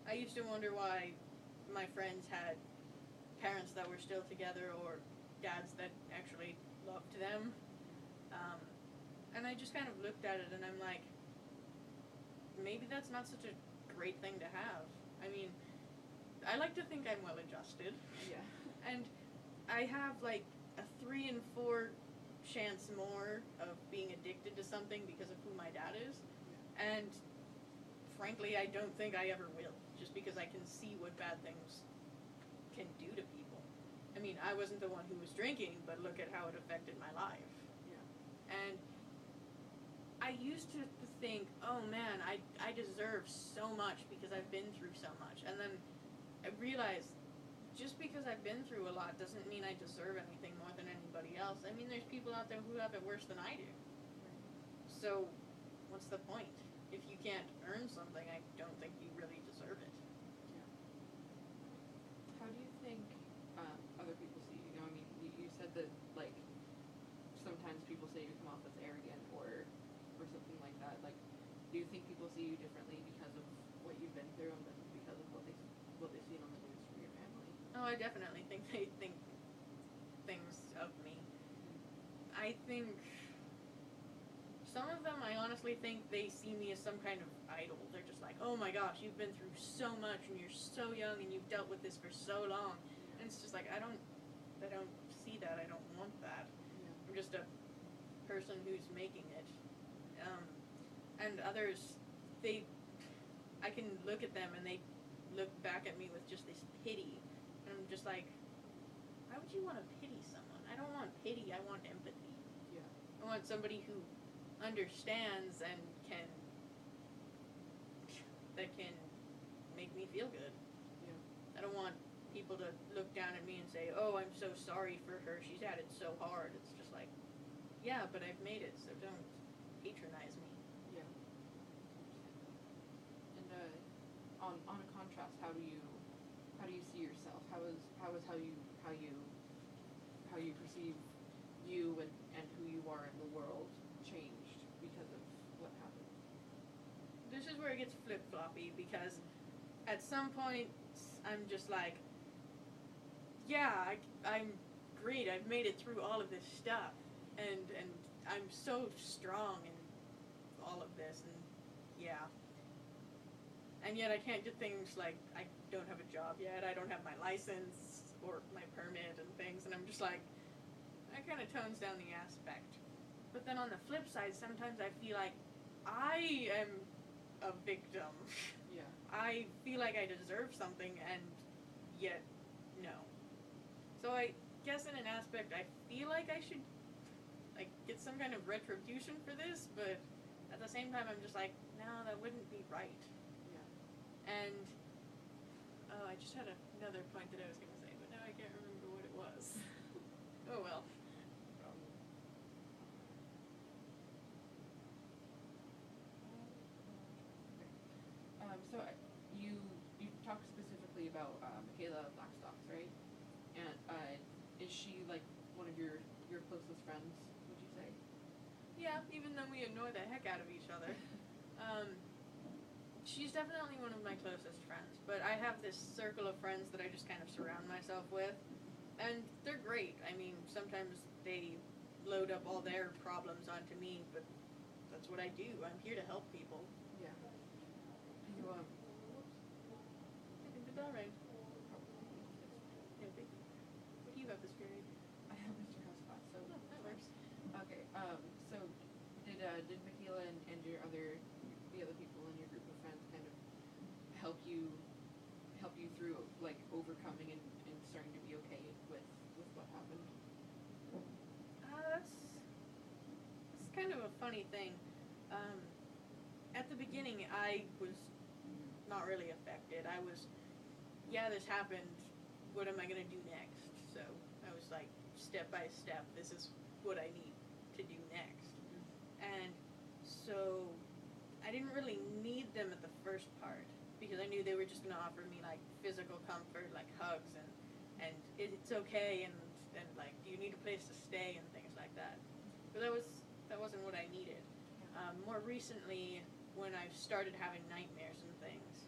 I used to wonder why my friends had parents that were still together or dads that actually loved them. And I just kind of looked at it and I'm like, maybe that's not such a great thing to have. I mean, I like to think I'm well adjusted. Yeah. And I have like a 3 in 4 chance more of being addicted to something because of who my dad is. Yeah. And frankly, I don't think I ever will, just because I can see what bad things can do to people. I mean, I wasn't the one who was drinking, but look at how it affected my life. Yeah. And I used to think, oh man, I deserve so much because I've been through so much. And then I realized, just because I've been through a lot doesn't mean I deserve anything more than anybody else. I mean, there's people out there who have it worse than I do. So, what's the point? If you can't earn something, I don't think you really deserve it. Yeah. How do you think other people see you? You know, I mean, you said that, like, sometimes people say you come off as arrogant or something like that. Like, do you think people see you differently because of what you've been through and because of what they've seen on the news from your family? Oh, I definitely think they think things of me. I think some of them, I honestly think they see me as some kind of idol. They're just like, oh my gosh, you've been through so much and you're so young and you've dealt with this for so long. And it's just like, I don't see that. I don't want that. Yeah. I'm just a person who's making it. And others, I can look at them and they look back at me with just this pity. And I'm just like, why would you want to pity someone? I don't want pity, I want empathy. Yeah. I want somebody who understands and can make me feel good. Yeah. I don't want people to look down at me and say, oh, I'm so sorry for her, she's had it so hard. It's just like, yeah, but I've made it, so don't patronize me. Yeah. And on a contrast, how do you see yourself? How is how you perceive you and who you are in the world changed because of what happened? This is where it gets flip-floppy, because at some point I'm just like, yeah, I'm great, I've made it through all of this stuff, and I'm so strong in all of this, and yeah. And yet I can't do things like, I don't have a job yet, I don't have my license or my permit and things, and I'm just like, that kind of tones down the aspect. But then on the flip side, sometimes I feel like I am a victim. Yeah. I feel like I deserve something, and yet, no. So I guess in an aspect, I feel like I should, like, get some kind of retribution for this, but at the same time, I'm just like, no, that wouldn't be right. Yeah. And, oh, I just had another point that I was going to say, but now I can't remember what it was. Oh, well. So you talked specifically about Michaela Blackstocks, right? And is she like one of your closest friends, would you say? Yeah, even though we annoy the heck out of each other. She's definitely one of my closest friends, but I have this circle of friends that I just kind of surround myself with, and they're great. I mean, sometimes they load up all their problems onto me, but that's what I do. I'm here to help people. Yeah. You I think the bell rang. Yeah, thank you. What do you have this period? I have Mr. Housepot, so Oh, that works. Okay. So did Michaela and the other people in your group of friends kind of help you through, like, overcoming and starting to be okay with what happened? That's kind of a funny thing. At the beginning, I was not really affected. I was, yeah, this happened, what am I going to do next? So I was like, step by step, this is what I need to do next. And so I didn't really need them at the first part, because I knew they were just going to offer me, like, physical comfort, like hugs, and it's okay, and like, do you need a place to stay, and things like that. But that wasn't what I needed. More recently, when I've started having nightmares and things,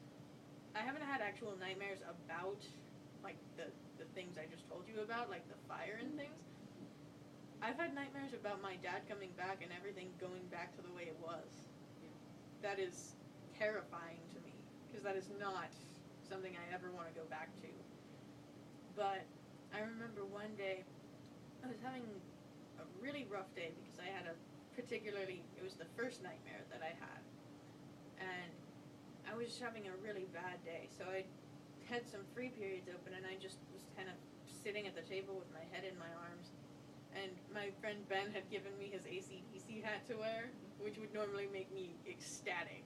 I haven't had actual nightmares about, like, the things I just told you about, like the fire and things. I've had nightmares about my dad coming back and everything going back to the way it was. Yeah. That is terrifying to me, because that is not something I ever want to go back to. But I remember one day, I was having a really rough day because I had it was the first nightmare that I had. And I was just having a really bad day, so I had some free periods open, and I just was kind of sitting at the table with my head in my arms. And my friend Ben had given me his AC/DC hat to wear, which would normally make me ecstatic,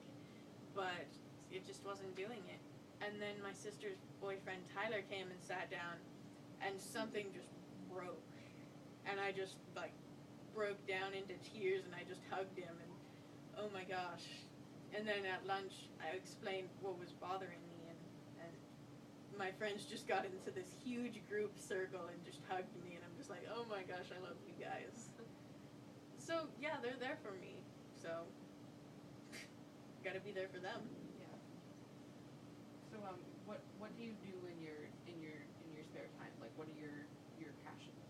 but it just wasn't doing it. And then my sister's boyfriend Tyler came and sat down, and something just broke, and I just like broke down into tears, and I just hugged him, and oh my gosh. And then at lunch I explained what was bothering me, and my friends just got into this huge group circle and just hugged me, and I'm just like, oh my gosh, I love you guys. So yeah, they're there for me, so gotta be there for them. Yeah. So what do you do in your spare time? Like, what are your passions?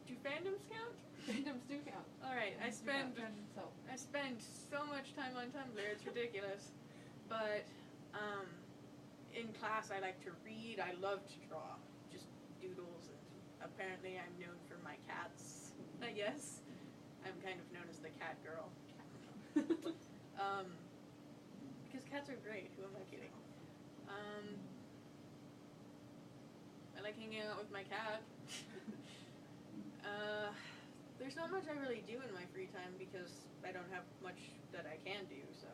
Do fandoms count? Fandoms do count. Alright, I spend So. so much time on Tumblr, it's ridiculous. But in class I like to read, I love to draw, just doodles, and apparently I'm known for my cats, I guess. I'm kind of known as the cat girl. Because cats are great, who am I kidding? I like hanging out with my cat. There's not much I really do in my free time because I don't have much that I can do, so.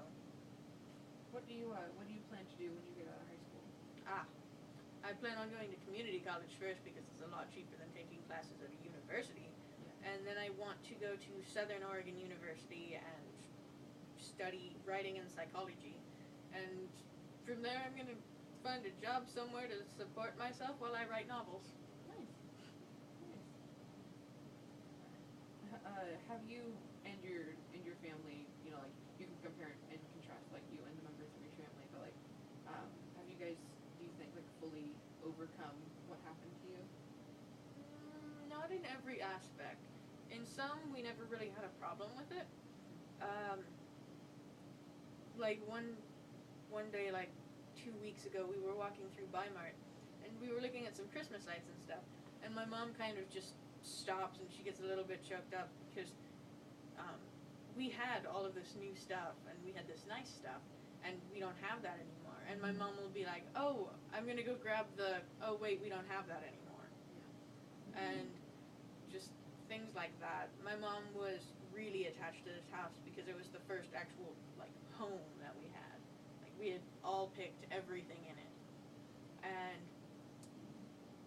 What do you plan to do when you get out of high school? I plan on going to community college first because it's a lot cheaper than taking classes at a university. Yeah. And then I want to go to Southern Oregon University and study writing and psychology. And from there I'm going to find a job somewhere to support myself while I write novels. Nice. Have you and your family, you know, like, you can compare and contrast, like, you and the members of your family, but, like, have you guys, do you think, like, fully overcome what happened to you? Not in every aspect. In some, we never really had a problem with it. Like, one day, like, 2 weeks ago, we were walking through Bi-Mart, and we were looking at some Christmas lights and stuff, and my mom kind of just stops, and she gets a little bit choked up, because we had all of this new stuff, and we had this nice stuff, and we don't have that anymore. And my mom will be like, oh, I'm going to go grab oh wait, we don't have that anymore. Yeah. And just things like that. My mom was really attached to this house because it was the first actual, like, home that we had. Like, we had all picked everything in it. And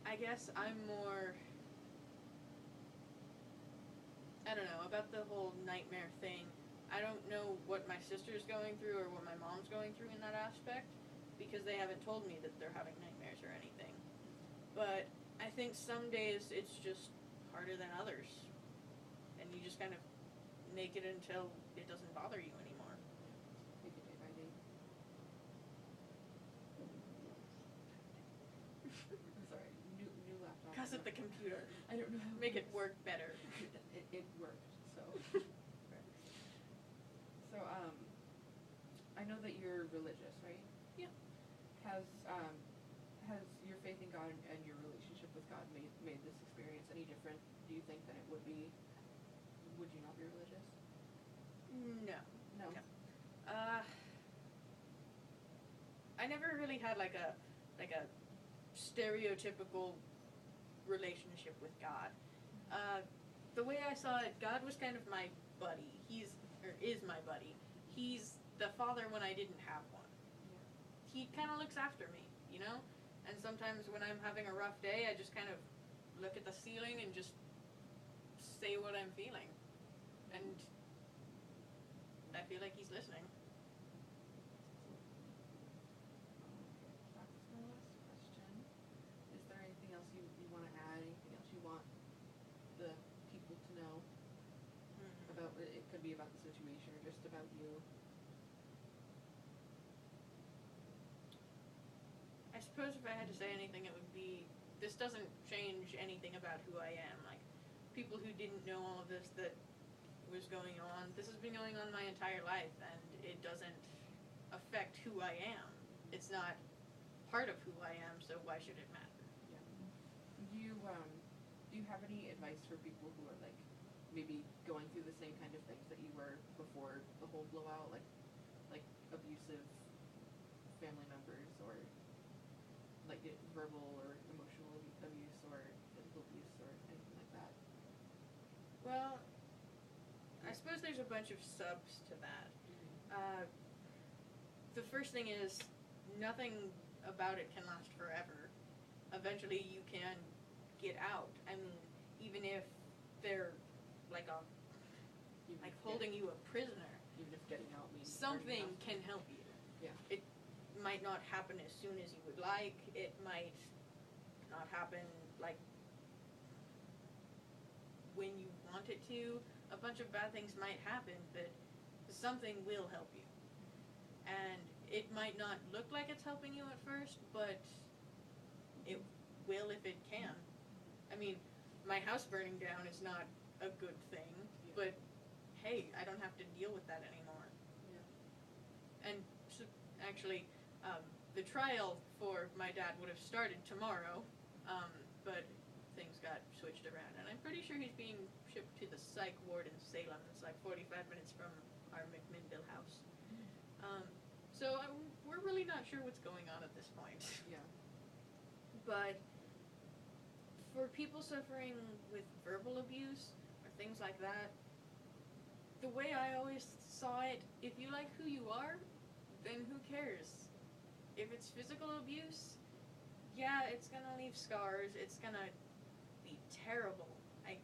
I guess I'm more, I don't know, about the whole nightmare thing. I don't know what my sister's going through or what my mom's going through in that aspect because they haven't told me that they're having nightmares or anything. But I think some days it's just harder than others. And you just kind of make it until it doesn't bother you anymore. Take it day by day. Sorry, new laptop. Cuss at the computer. I don't know how Make it work better. It worked, so. So, I know that you're religious, right? Yeah. Has your faith in God and your relationship with God made this experience any different? Do you think than it would be? Would you not be religious? No. No. I never really had like a stereotypical relationship with God. The way I saw it, God was kind of my buddy. Is my buddy. He's the father when I didn't have one. Yeah. He kind of looks after me, you know? And sometimes when I'm having a rough day, I just kind of look at the ceiling and just say what I'm feeling. And I feel like he's listening. That was my last question. Is there anything else you want to add? Anything else you want the people to know about? It could be about the situation or just about you. I suppose if I had to say anything, it would be, this doesn't change anything about who I am. Like, people who didn't know all of this that was going on, this has been going on my entire life, and it doesn't affect who I am. It's not part of who I am, so why should it matter? Yeah. Do you have any advice for people who are, like, maybe going through the same kind of things that you were before the whole blowout, like abusive family members, or like verbal or emotional abuse or physical abuse or anything like that? Well, I suppose there's a bunch of subs to that. The first thing is, nothing about it can last forever. Eventually you can get out. I mean, even if they're like holding you a prisoner, Even if getting out means something can help you. Yeah. It might not happen as soon as you would like. It might not happen like when you want it to. A bunch of bad things might happen, but something will help you. And it might not look like it's helping you at first, but it will if it can. I mean, my house burning down is not a good thing, but hey, I don't have to deal with that anymore. Yeah. And so, actually, the trial for my dad would have started tomorrow, but things got switched around, and I'm pretty sure he's being shipped to the psych ward in Salem. It's like 45 minutes from our McMinnville house. So we're really not sure what's going on at this point. Yeah. But for people suffering with verbal abuse or things like that, the way I always saw it, if you like who you are, then who cares? If it's physical abuse, yeah, it's gonna leave scars, it's gonna be terrible. I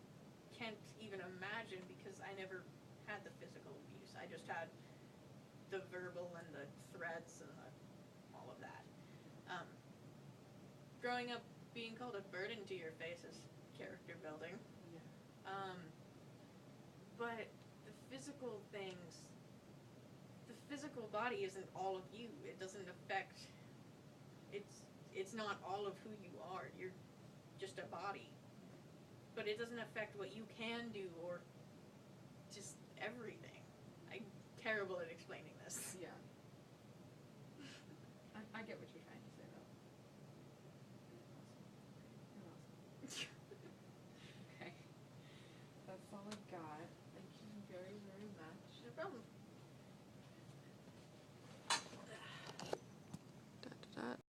can't even imagine because I never had the physical abuse. I just had the verbal and the threats and all of that. Growing up being called a burden to your face is character building. Yeah. But the physical things, the physical body isn't all of you. It doesn't affect, it's not all of who you are. You're just a body. But it doesn't affect what you can do or just everything. I'm terrible at explaining this. Yeah.